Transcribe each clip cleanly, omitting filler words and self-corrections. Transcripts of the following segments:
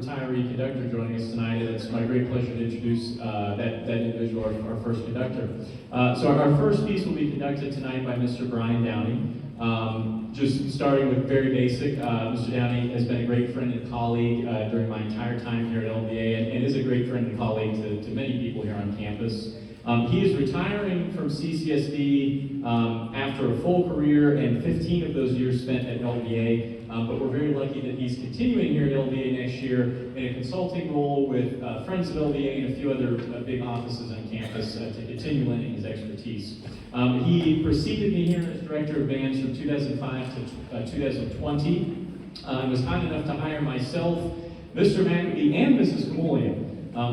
retiree conductor joining us tonight, and it's my great pleasure to introduce that individual, our first conductor. So our first piece will be conducted tonight by Mr. Brian Downey. Just starting with very basic, Mr. Downey has been a great friend and colleague during my entire time here at LVA, and is a great friend and colleague to many people here on campus. He is retiring from CCSD after a full career and 15 of those years spent at LVA, but we're very lucky that he's continuing here at LVA next year in a consulting role with Friends of LVA and a few other big offices on campus to continue lending his expertise. He preceded me here as Director of Bands from 2005 to 2020, and was kind enough to hire myself, Mr. McAbee, and Mrs. Camullian.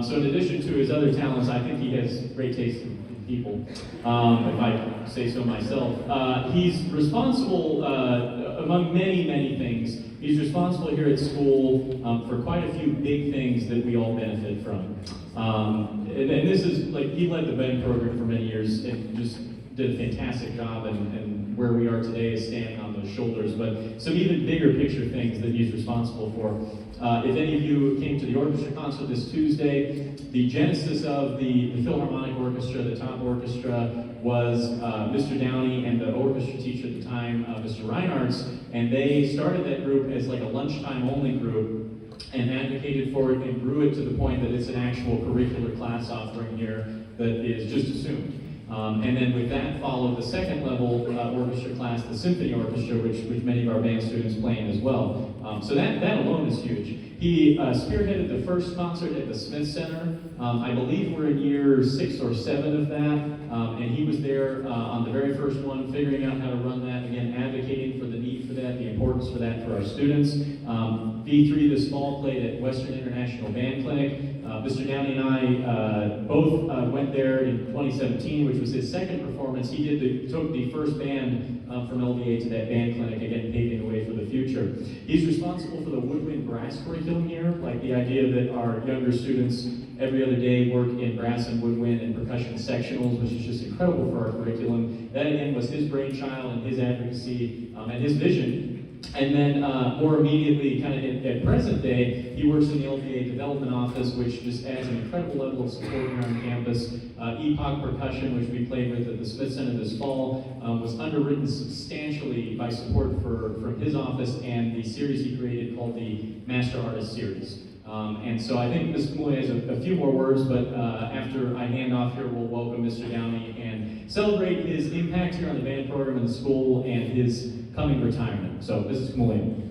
So in addition to his other talents, I think he has great taste in people, if I say so myself. He's responsible, among many things, he's responsible here at school for quite a few big things that we all benefit from. And this is, like, he led the BEN program for many years and just did a fantastic job, and where we are today is standing on those shoulders, but some even bigger picture things that he's responsible for. If any of you came to the orchestra concert this Tuesday, the genesis of the Philharmonic Orchestra, the top orchestra, was Mr. Downey and the orchestra teacher at the time, Mr. Reinhardt, and they started that group as like a lunchtime only group and advocated for it and grew it to the point that it's an actual curricular class offering here that is just assumed. And then with that followed the second level orchestra class, the symphony orchestra, which many of our band students play in as well. So that alone is huge. He spearheaded the first concert at the Smith Center. I believe we're in year 6 or 7 of that. And he was there on the very first one, figuring out how to run that, again, advocating for the need for that, the importance for that for our students. V3 this fall played at Western International Band Clinic. Mr. Downey and I both went there in 2017, which was his second performance. He took the first band from LVA to that band clinic, again paving the way for the future. He's responsible for the woodwind brass curriculum here, like the idea that our younger students every other day work in brass and woodwind and percussion sectionals, which is just incredible for our curriculum. That again was his brainchild and his advocacy and his vision. And then more immediately, kind of at present day, he works in the LVA Development Office, which just adds an incredible level of support here on campus. Epoch Percussion, which we played with at the Smith Center this fall, was underwritten substantially by support from his office and the series he created called the Master Artist Series. And so I think Ms. Camullian has a few more words, but after I hand off here, we'll welcome Mr. Downey and celebrate his impact here on the band program in the school and his coming retirement. So, Mrs. Camullian.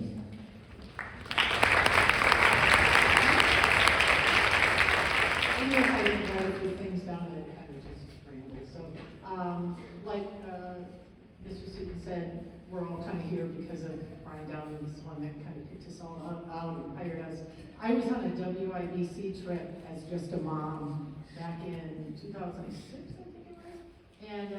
I guess I didn't write a few things down that kind of just rambled. So, like Mr. Seaton said, we're all kind of here because of Brian Downey, the one that kind of picked us all out and hired us. I was on a WIBC trip as just a mom back in 2006, I think it was. And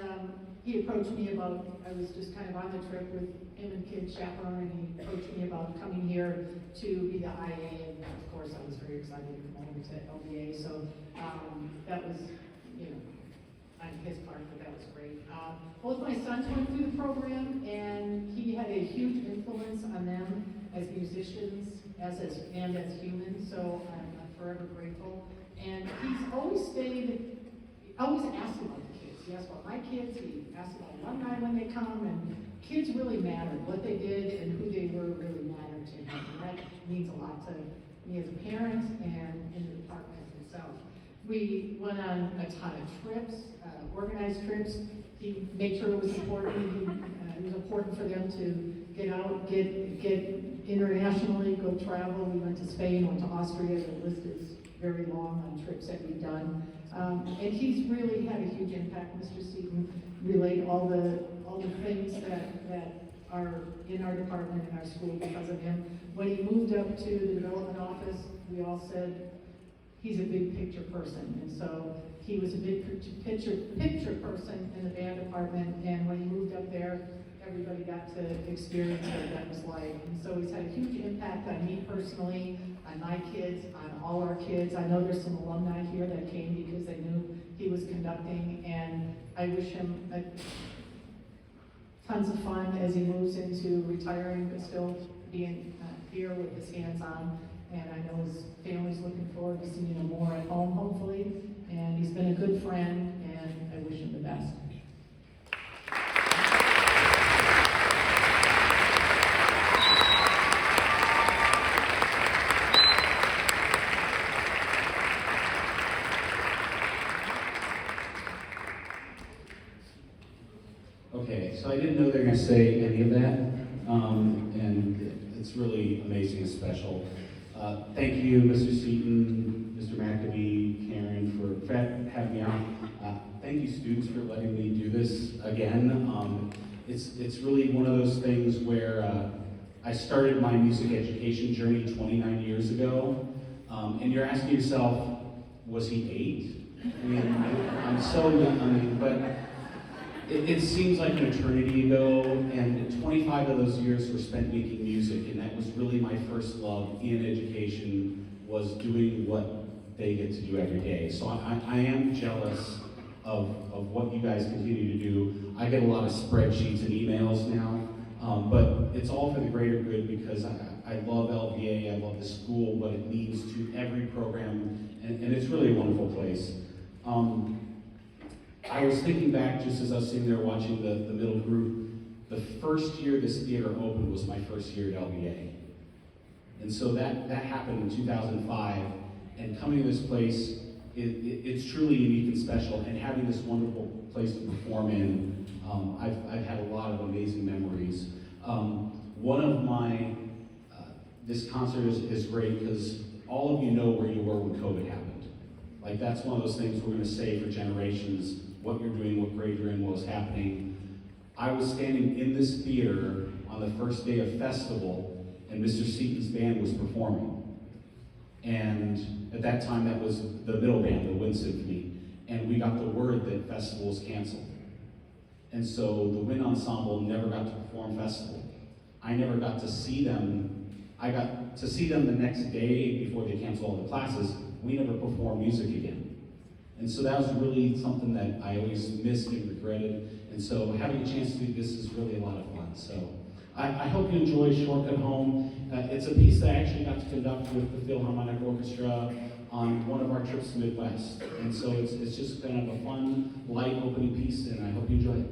he approached me about, I was just kind of on the trip with him and kids chaperone, and he approached me about coming here to be the IA, and of course I was very excited to come over to LVA, so that was, on his part, but that was great. Both my sons went through the program, and he had a huge influence on them as musicians, and as humans, so I'm forever grateful. And he's always always asked about the kids. He asked about my kids, he asked about alumni when they come, and kids really mattered. What they did and who they were really mattered to him, and that means a lot to me as a parent and in the department itself. We went on a ton of trips, organized trips. He made sure it was important. It was important for them to get out, get internationally, go travel. We went to Spain, went to Austria. The list is very long on trips that we've done. And he's really had a huge impact. Mr. Seaton relayed all the things that are in our department and our school because of him. When he moved up to the development office, we all said he's a big picture person, and so he was a big picture person in the band department. And when he moved up there, everybody got to experience what that was like. And so he's had a huge impact on me personally, on my kids, on all our kids. I know there's some alumni here that came because they knew he was conducting, and I wish him tons of fun as he moves into retiring, but still being here with his hands on, and I know his family's looking forward to seeing him more at home, hopefully. And he's been a good friend, and I wish him the best. Okay, so I didn't know they were going to say any of that, and it's really amazing and special. Thank you, Mr. Seaton, Mr. McAbee, Karen, for having me on. Thank you, students, for letting me do this again. It's really one of those things where I started my music education journey 29 years ago, and you're asking yourself, was he 8? I mean, I'm so young, but it seems like an eternity ago, and 25 of those years were spent making music, and that was really my first love in education, was doing what they get to do every day. So I am jealous of what you guys continue to do. I get a lot of spreadsheets and emails now, but it's all for the greater good, because I love LVA, I love the school, what it means to every program, and it's really a wonderful place. I was thinking back just as I was sitting there watching the middle group, the first year this theater opened was my first year at LVA. And so that happened in 2005, and coming to this place, it's truly unique and special, and having this wonderful place to perform in, I've had a lot of amazing memories. One of my, this concert is great because all of you know where you were when COVID happened. Like, that's one of those things we're going to say for generations, what you're doing, what grade you're in, what was happening. I was standing in this theater on the first day of festival, and Mr. Seaton's band was performing. And at that time, that was the middle band, the Wind Symphony, and we got the word that festival was canceled. And so the Wind Ensemble never got to perform festival. I never got to see them. I got to see them the next day before they canceled all the classes. We never performed music again. And so that was really something that I always missed and regretted. And so having a chance to do this is really a lot of fun. So I hope you enjoy Shortcut Home. It's a piece that I actually got to conduct with the Philharmonic Orchestra on one of our trips to Midwest. And so it's just kind of a fun, light opening piece, and I hope you enjoy it.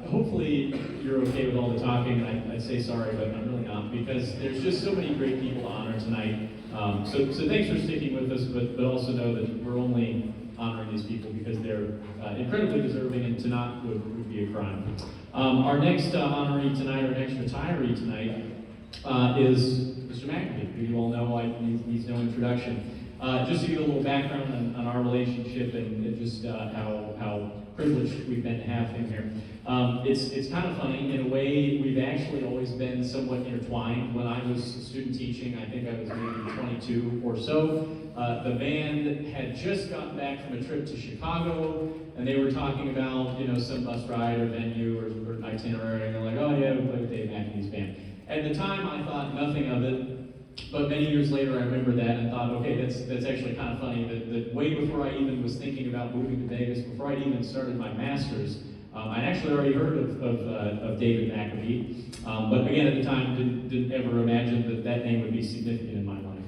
Hopefully you're okay with all the talking. I'd say sorry, but I'm really not, because there's just so many great people to honor tonight. So thanks for sticking with us, but also know that we're only honoring these people because they're incredibly deserving, and to not would be a crime. Our next honoree tonight, our next retiree tonight, is Mr. McAfee, who you all know. Needs no introduction. Just to give a little background on our relationship and just how privileged we've been to have him here. It's kind of funny. In a way, we've actually always been somewhat intertwined. When I was student teaching, I think I was maybe 22 or so, the band had just gotten back from a trip to Chicago, and they were talking about, some bus ride or venue or itinerary, and they're like, oh yeah, we play with Dave McAfee's band. At the time, I thought nothing of it. But many years later, I remember that and thought, okay, that's actually kind of funny that way before I even was thinking about moving to Vegas, before I even started my master's, I actually already heard of David McAfee. But again, at the time, didn't ever imagine that name would be significant in my life.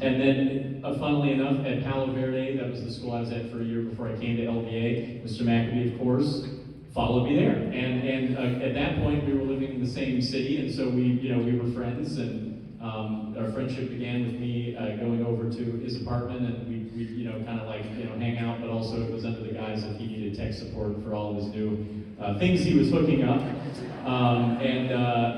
And then, funnily enough, at Palo Verde, that was the school I was at for a year before I came to LVA, Mr. McAfee, of course, followed me there. And at that point, we were living in the same city, and so we were friends, and our friendship began with me going over to his apartment, and we kind of hang out, but also it was under the guise that he needed tech support for all of his new things he was hooking up.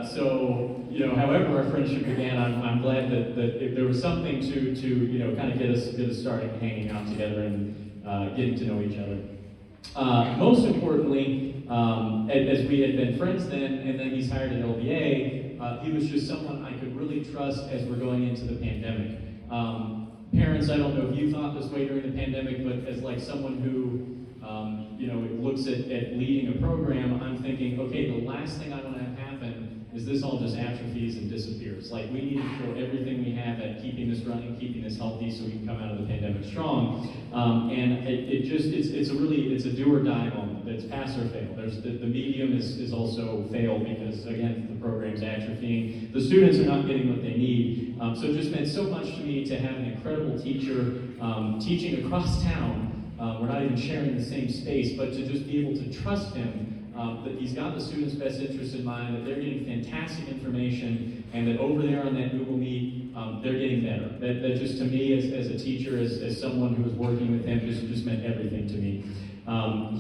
So however our friendship began, I'm glad that if there was something to kind of get us started hanging out together and getting to know each other. Most importantly, as we had been friends then, and then he's hired at LVA, he was just someone I could really trust as we're going into the pandemic. Parents, I don't know if you thought this way during the pandemic, but as someone who looks at leading a program, I'm thinking, okay, the last thing I want to have happen is this all just atrophies and disappears. We need to throw everything we have at keeping this running, keeping this healthy, so we can come out of the pandemic strong. And it's a do or die moment. It's pass or fail. The medium is also fail because, again, the program's atrophying. The students are not getting what they need. So it just meant so much to me to have an incredible teacher teaching across town. We're not even sharing the same space, but to just be able to trust him, that he's got the students' best interest in mind, that they're getting fantastic information, and that over there on that Google Meet, they're getting better. That just to me, as a teacher, as someone who was working with him, just meant everything to me.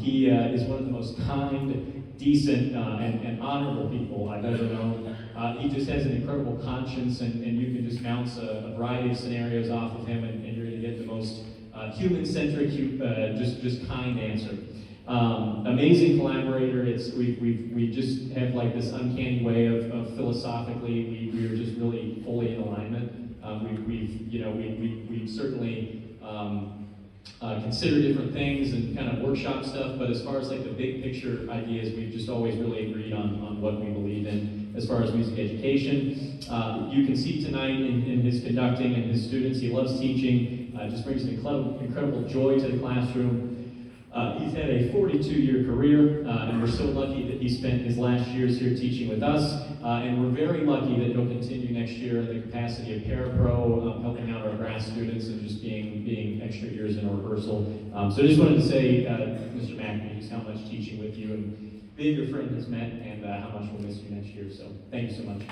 He is one of the most kind, decent, and honorable people I've ever known. He just has an incredible conscience, and you can just bounce a variety of scenarios off of him, and you're going to get the most human-centric, just kind answer. Amazing collaborator. We just have this uncanny way of philosophically we are just really fully in alignment. We've certainly consider different things and kind of workshop stuff, but as far as like the big picture ideas, we've just always really agreed on what we believe in as far as music education. You can see tonight in his conducting and his students, he loves teaching, just brings an incredible joy to the classroom. He's had a 42-year career, and we're so lucky that he spent his last years here teaching with us, and we're very lucky that he'll continue next year in the capacity of parapro, helping out our brass students and just being extra years in rehearsal. So I just wanted to say, Mr. McAfee, just how much teaching with you and being your friend has meant, and how much we'll miss you next year. So thank you so much.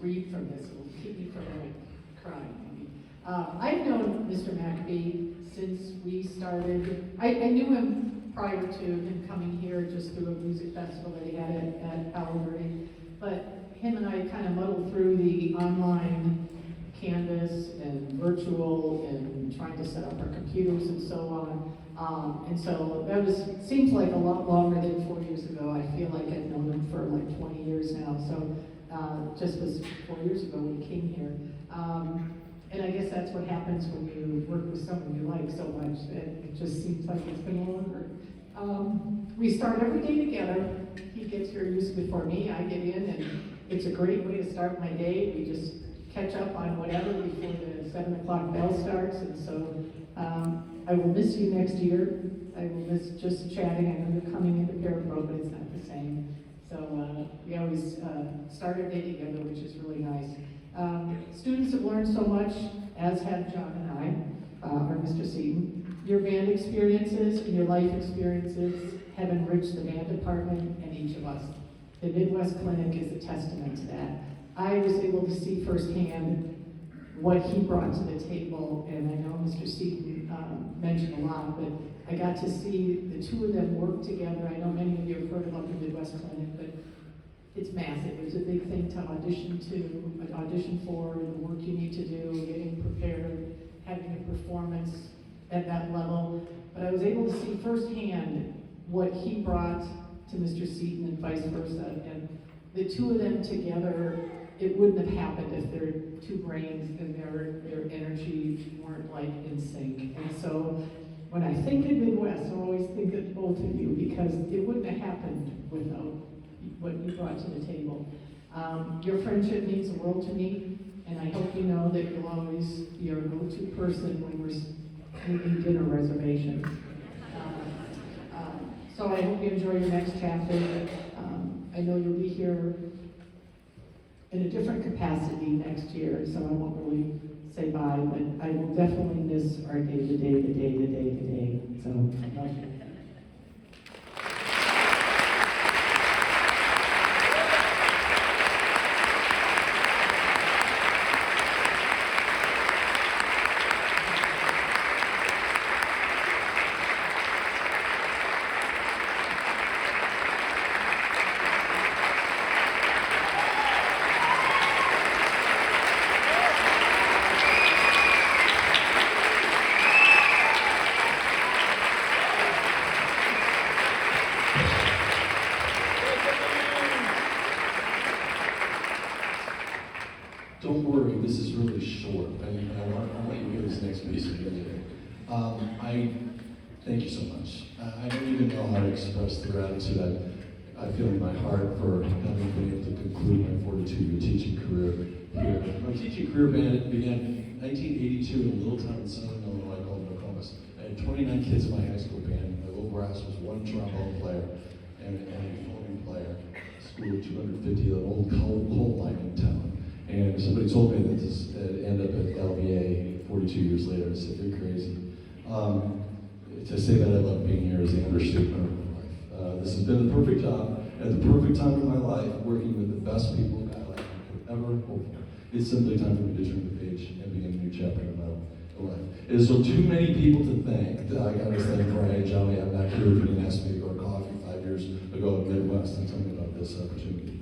Read from this, it will keep me from crying. I've known Mr. McAfee since we started. I knew him prior to him coming here just through a music festival that he had at Albury. But him and I kind of muddled through the online Canvas and virtual and trying to set up our computers and so on. And so that seems like a lot longer than 4 years ago. I feel like I've known him for like 20 years now. So just was 4 years ago when he came here. And I guess that's what happens when you work with someone you like so much that it just seems like it's been longer. We start every day together. He gets here usually before me. I get in, and it's a great way to start my day. We just catch up on whatever before the 7 o'clock bell starts. And so I will miss you next year. I will miss just chatting. I know you're coming into parapro, but it's not the same. So we always start our day together, which is really nice. Students have learned so much, as have John and I, or Mr. Seaton. Your band experiences and your life experiences have enriched the band department and each of us. The Midwest Clinic is a testament to that. I was able to see firsthand what he brought to the table, and I know Mr. Seaton mentioned a lot, but I got to see the two of them work together. I know many of you have heard about the Midwest Clinic, but it's massive. It's a big thing to audition for, the work you need to do, getting prepared, having a performance at that level. But I was able to see firsthand what he brought to Mr. Seaton and vice versa. And the two of them together, it wouldn't have happened if their two brains and their energy weren't like in sync. And so when I think of Midwest, I always think of both of you because it wouldn't have happened without what you brought to the table. Your friendship means the world to me, and I hope you know that you'll always be our go-to person when we're making dinner reservations. So I hope you enjoy your next chapter. I know you'll be here in a different capacity next year, so I won't really say bye, but I will definitely miss our day. So, I love you. Don't worry, this is really short. I want you to hear this next piece of music. I thank you so much. I don't even know how to express the gratitude I feel in my heart for having been able to conclude my 42-year teaching career here. My teaching career began in 1982 in a little town in southern Illinois called Nokomis. I had 29 kids in my high school band. My little brass was one trombone player and a phoning player. School of 250, an old coal mining town. And somebody told me that this ended up at LVA 42 years later. I said, you're crazy. To say that I love being here is the understatement of my life. This has been the perfect job at the perfect time in my life, working with the best people I could ever hope for. It's simply time for me to turn the page and begin a new chapter in my life. It is so too many people to thank that I got to thank Brian Johnny. I'm back here if you didn't ask me to go to coffee 5 years ago in the Midwest and tell me about this opportunity.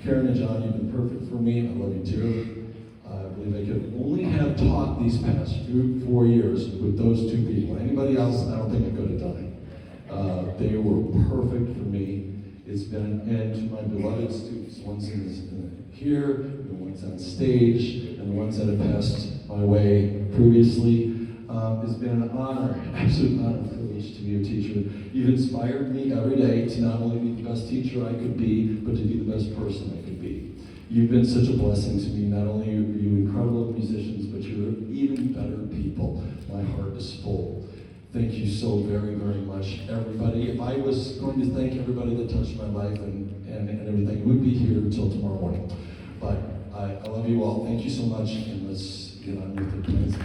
Karen and John, you've been perfect for me. I love you too. I believe I could only have taught these past 4 years with those two people. Anybody else, I don't think I could have done it. They were perfect for me. It's been, and to my beloved students, ones here, the ones on stage, and the ones that have passed my way previously. It's been an honor, absolute honor and privilege to be your teacher. You've inspired me every day to not only be the best teacher I could be, but to be the best person I could be. You've been such a blessing to me. Not only are you incredible musicians, but you're even better people. My heart is full. Thank you so very, very much, everybody. If I was going to thank everybody that touched my life and everything, we'd be here until tomorrow morning. But I love you all. Thank you so much, and let's get on with the plans.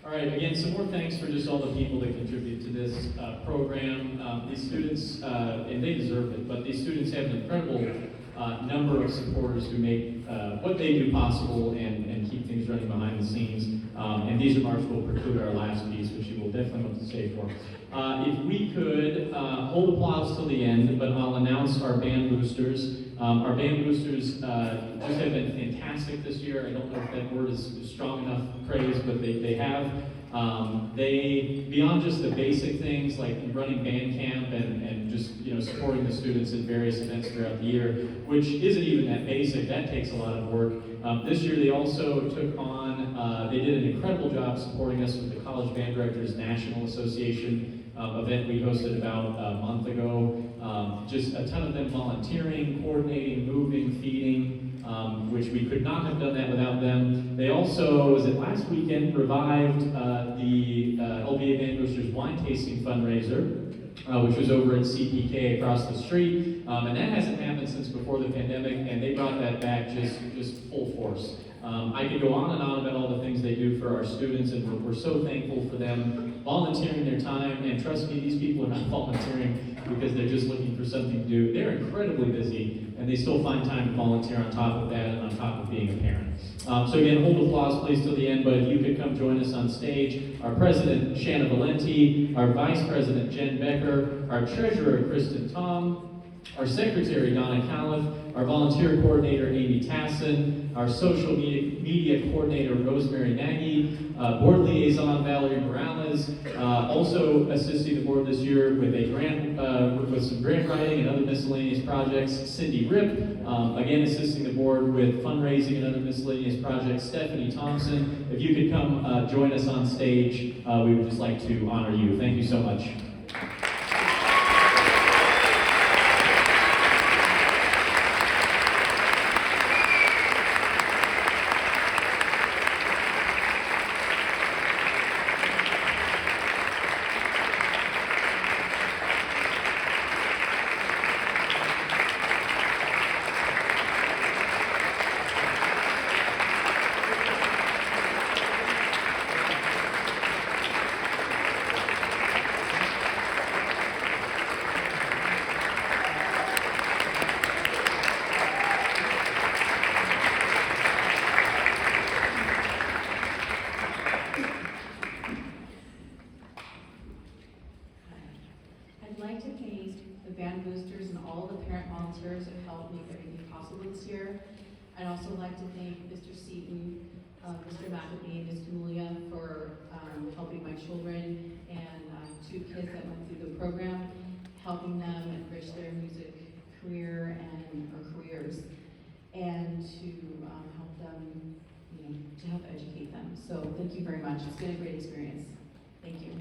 All right, again, some more thanks for just all the people that contribute to this program. These students, and they deserve it, but these students have an incredible number of supporters who make what they do possible and keep things running behind the scenes. And these remarks will preclude our last piece, which you will definitely want to stay for. If we could hold applause till the end, but I'll announce our band boosters. Our band boosters just have been fantastic this year. I don't know if that word is strong enough praise, but they have. They, beyond just the basic things like running band camp and just supporting the students at various events throughout the year, which isn't even that basic, that takes a lot of work. This year they also took on, they did an incredible job supporting us with the College Band Directors National Association event we hosted about a month ago. Just a ton of them volunteering, coordinating, moving, feeding, which we could not have done that without them. They also, was it last weekend, revived the LVA Band Boosters wine tasting fundraiser, which was over at CPK across the street. And that hasn't happened since before the pandemic, and they brought that back just full force. I could go on and on about all the things they do for our students, and we're so thankful for them volunteering their time. And trust me, these people are not volunteering because they're just looking for something to do. They're incredibly busy, and they still find time to volunteer on top of that and on top of being a parent. So again, hold applause please till the end, but if you could come join us on stage. Our president, Shanna Valenti, our vice president, Jen Becker, our treasurer, Kristen Tom, our secretary, Donna Califf, our volunteer coordinator, Amy Tassin, our social media coordinator, Rosemary Nagy, board liaison, Valerie Morales, also assisting the board this year with a grant, with some grant writing and other miscellaneous projects, Cindy Ripp, again assisting the board with fundraising and other miscellaneous projects, Stephanie Thompson. If you could come join us on stage, we would just like to honor you. Thank you so much. I'd also like to thank Mr. Seaton, Mr. McAfee, and Ms. Camulia for helping my children and 2 kids that went through the program, helping them enrich their music career or careers, and to help them, to help educate them. So thank you very much. It's been a great experience. Thank you.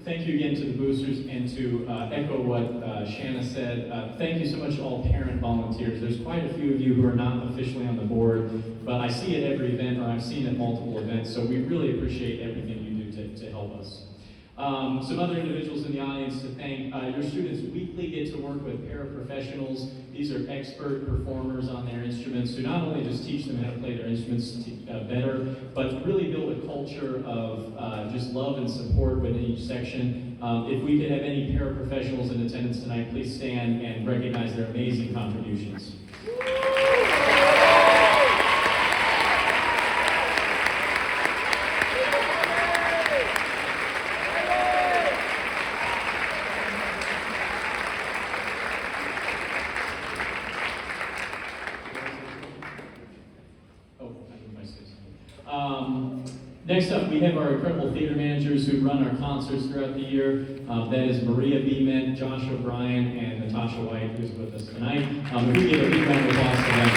Thank you again to the boosters, and to echo what Shanna said, thank you so much to all parent volunteers. There's quite a few of you who are not officially on the board, but I see it every event, or I've seen it at multiple events, so we really appreciate everything you do to help us. Some other individuals in the audience to thank. Your students weekly get to work with paraprofessionals. These are expert performers on their instruments who not only just teach them how to play their instruments better, but really build a culture of just love and support within each section. If we could have any paraprofessionals in attendance tonight, please stand and recognize their amazing contributions. Next up, we have our incredible theater managers who run our concerts throughout the year. That is Maria Beeman, Josh O'Brien, and Natasha White, who's with us tonight. If we give a big round of applause to them.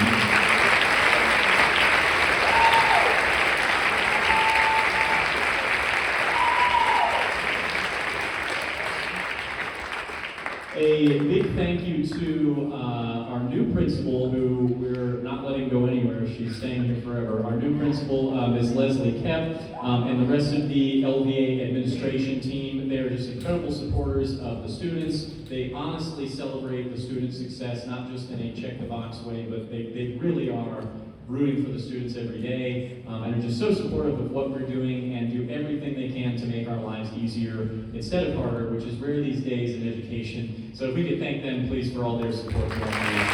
A big thank thank you to our new principal, who we're not letting go anywhere. She's staying here forever. Our new principal is Leslie Kep, and the rest of the LVA administration team. They are just incredible supporters of the students. They honestly celebrate the students' success, not just in a check-the-box way, but they really are rooting for the students every day, and are just so supportive of what we're doing and do everything they can to make our lives easier instead of harder, which is rare these days in education. So if we could thank them, please, for all their support throughout the year.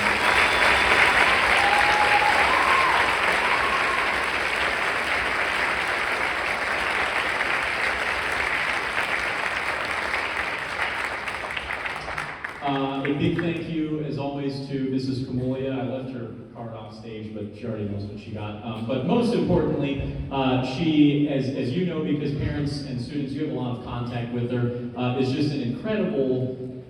A big thank you, as always, to Mrs. Camulia. I left her card off stage, but she already knows what she got. But most importantly, she, as you know, because parents and students, you have a lot of contact with her, is just an incredible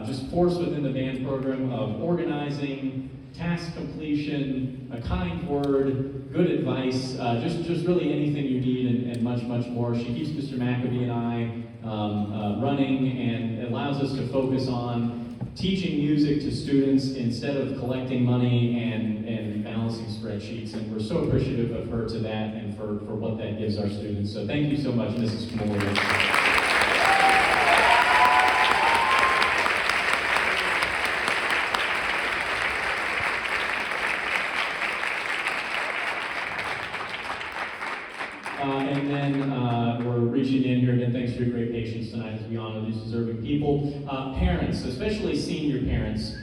just force within the band program of organizing, task completion, a kind word, good advice, just really anything you need and much, much more. She keeps Mr. McAbee and I running and allows us to focus on teaching music to students instead of collecting money and balancing spreadsheets. And we're so appreciative of her to that and for what that gives our students. So thank you so much, Mrs. Camulia. And then we're reaching in here again. Thanks for your great patience tonight as we honor these deserving people. Parents, especially senior parents,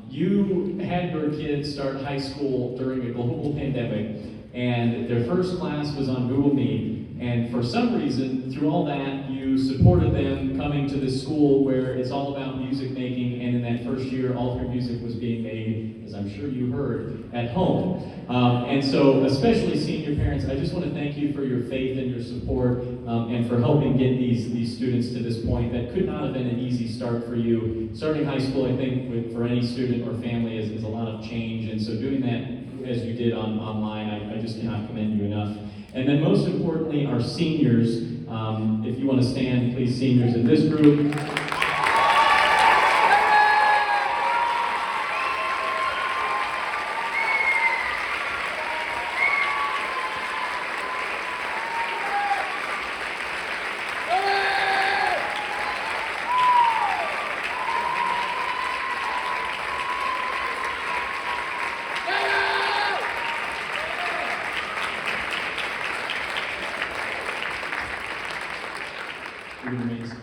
you had your kids start high school during a global pandemic, and their first class was on Google Meet. And for some reason, through all that, you supported them coming to this school where it's all about music making, and in that first year, all of your music was being made, as I'm sure you heard, at home. And so, especially senior parents, I just want to thank you for your faith and your support, and for helping get these students to this point. That could not have been an easy start for you. Starting high school, I think, for any student or family is a lot of change, and so doing that as you did online, I just cannot commend you enough. And then most importantly, our seniors. If you want to stand, please, seniors in this group.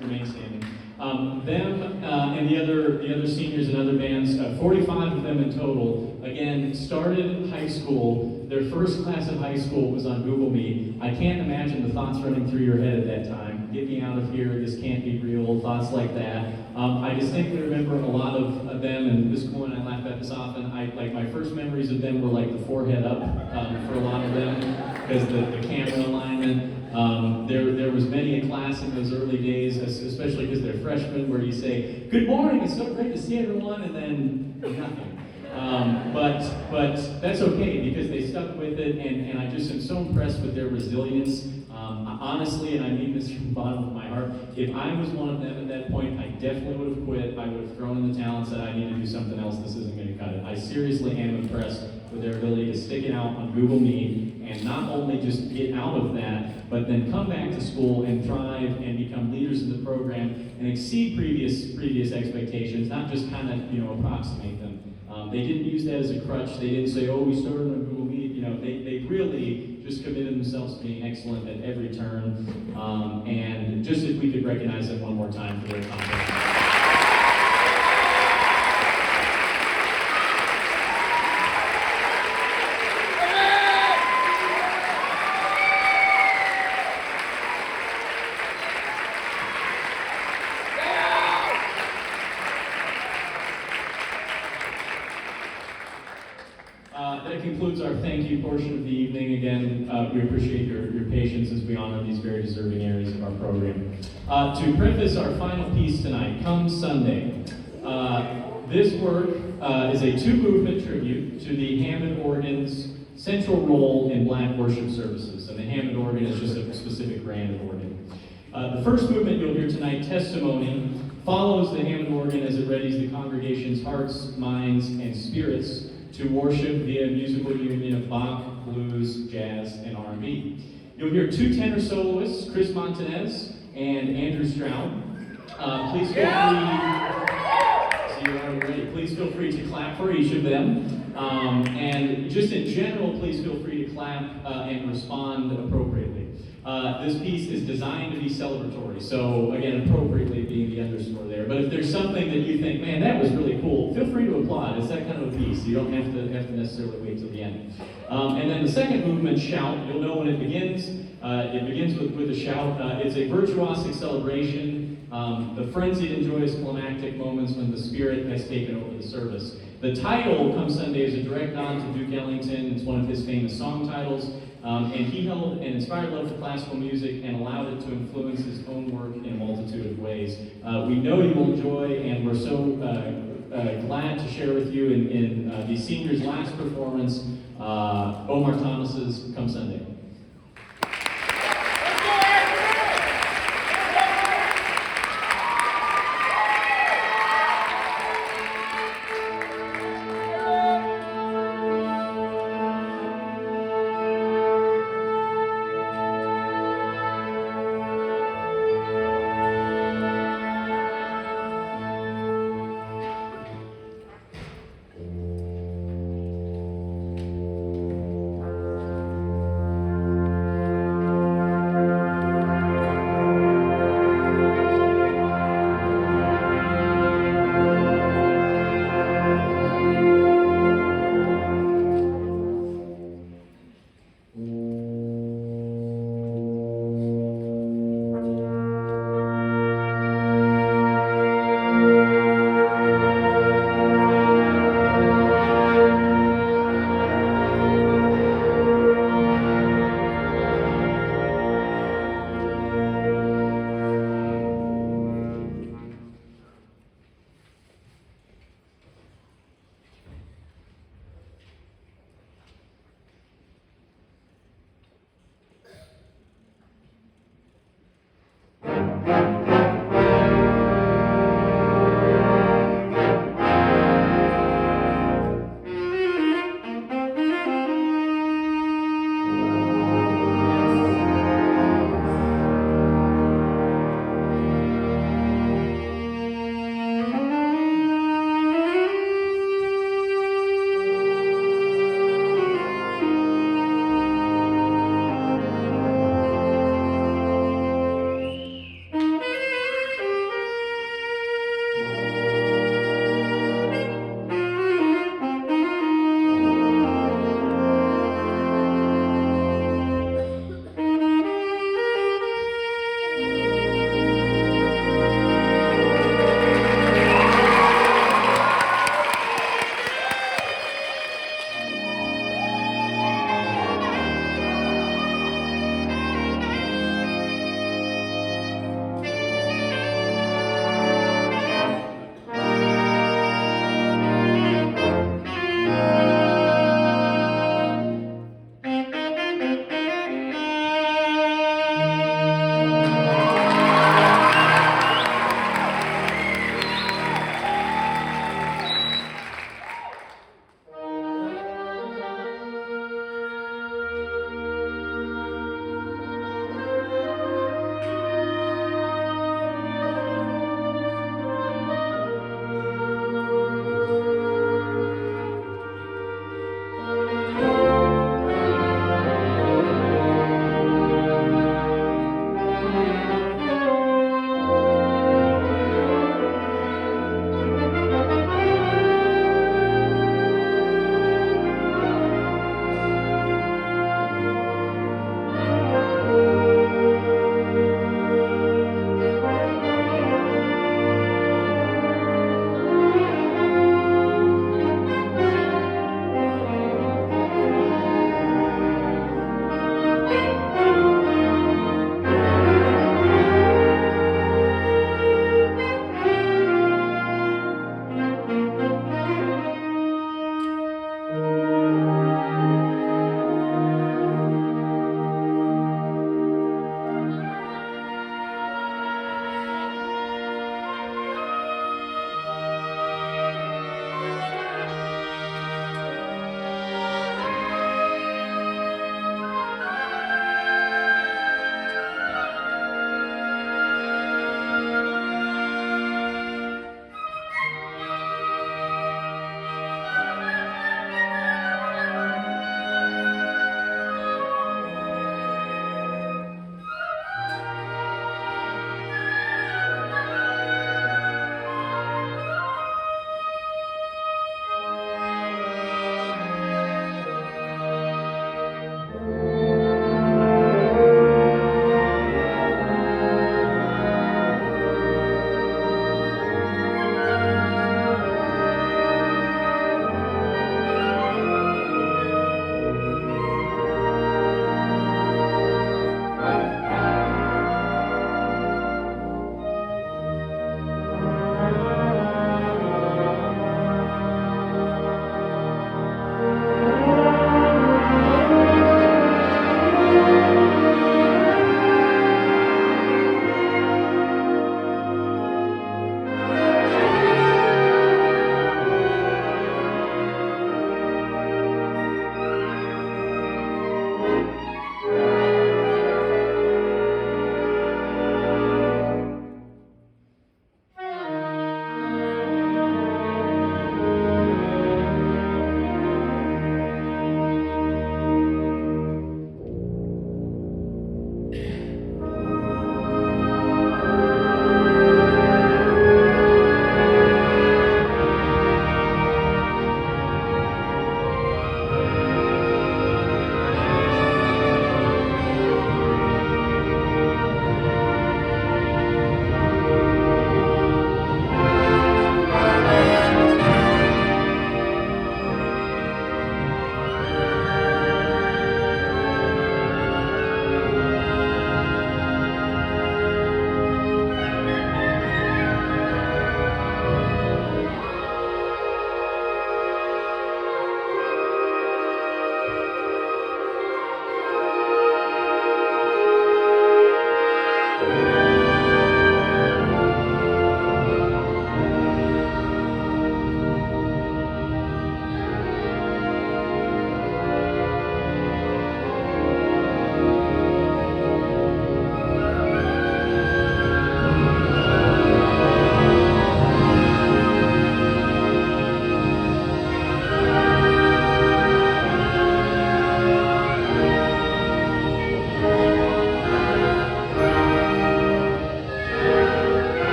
Remain standing. Them and the other seniors and other bands, 45 of them in total, again, started high school. Their first class of high school was on Google Meet. I can't imagine the thoughts running through your head at that time. Get me out of here, this can't be real, thoughts like that. I distinctly remember a lot of them, and Ms. Cool and I laugh at this often. My first memories of them were like the forehead up for a lot of them, because the camera alignment. There was many a class in those early days, especially because they're freshmen, where you say, "Good morning, it's so great to see everyone," and then nothing. But that's okay, because they stuck with it, and I just am so impressed with their resilience. Honestly, and I mean this from the bottom of my heart, if I was one of them at that point, I definitely would have quit. I would have thrown in the towel and said, I need to do something else, this isn't going to cut it. I seriously am impressed with their ability to stick it out on Google Meet, and not only just get out of that, but then come back to school and thrive and become leaders in the program and exceed previous expectations, not just kind of approximate them. They didn't use that as a crutch. They didn't say, "Oh, we started on Google Meet." They really just committed themselves to being excellent at every turn. And just if we could recognize them one more time for their accomplishment. That concludes our thank you portion of the evening. Again, we appreciate your patience as we honor these very deserving areas of our program. To preface our final piece tonight, Come Sunday. This work is a two-movement tribute to the Hammond organ's central role in Black worship services. And the Hammond organ is just a specific brand of organ. The first movement you'll hear tonight, Testimony, follows the Hammond organ as it readies the congregation's hearts, minds, and spirits to worship via musical union of Bach, blues, jazz, and R&B. You'll hear two tenor soloists, Chris Montanez and Andrew Stroud. Please feel free. So you're already ready. Please feel free to clap for each of them. And just in general, please feel free to clap and respond appropriately. This piece is designed to be celebratory, so again, appropriately being the underscore there. But if there's something that you think, man, that was really cool, feel free to applaud. It's that kind of a piece. You don't have to necessarily wait till the end. And then the second movement, Shout, you'll know when it begins. It begins with a shout. It's a virtuosic celebration, the frenzied and joyous climactic moments when the Spirit has taken over the service. The title, Come Sunday, is a direct nod to Duke Ellington. It's one of his famous song titles. And he held an inspired love for classical music and allowed it to influence his own work in a multitude of ways. We know you will enjoy, and we're so glad to share with you in the seniors' last performance, Omar Thomas's Come Sunday.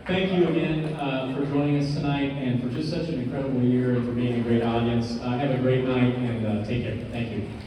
Thank you again for joining us tonight and for just such an incredible year and for being a great audience. Have a great night and take care. Thank you.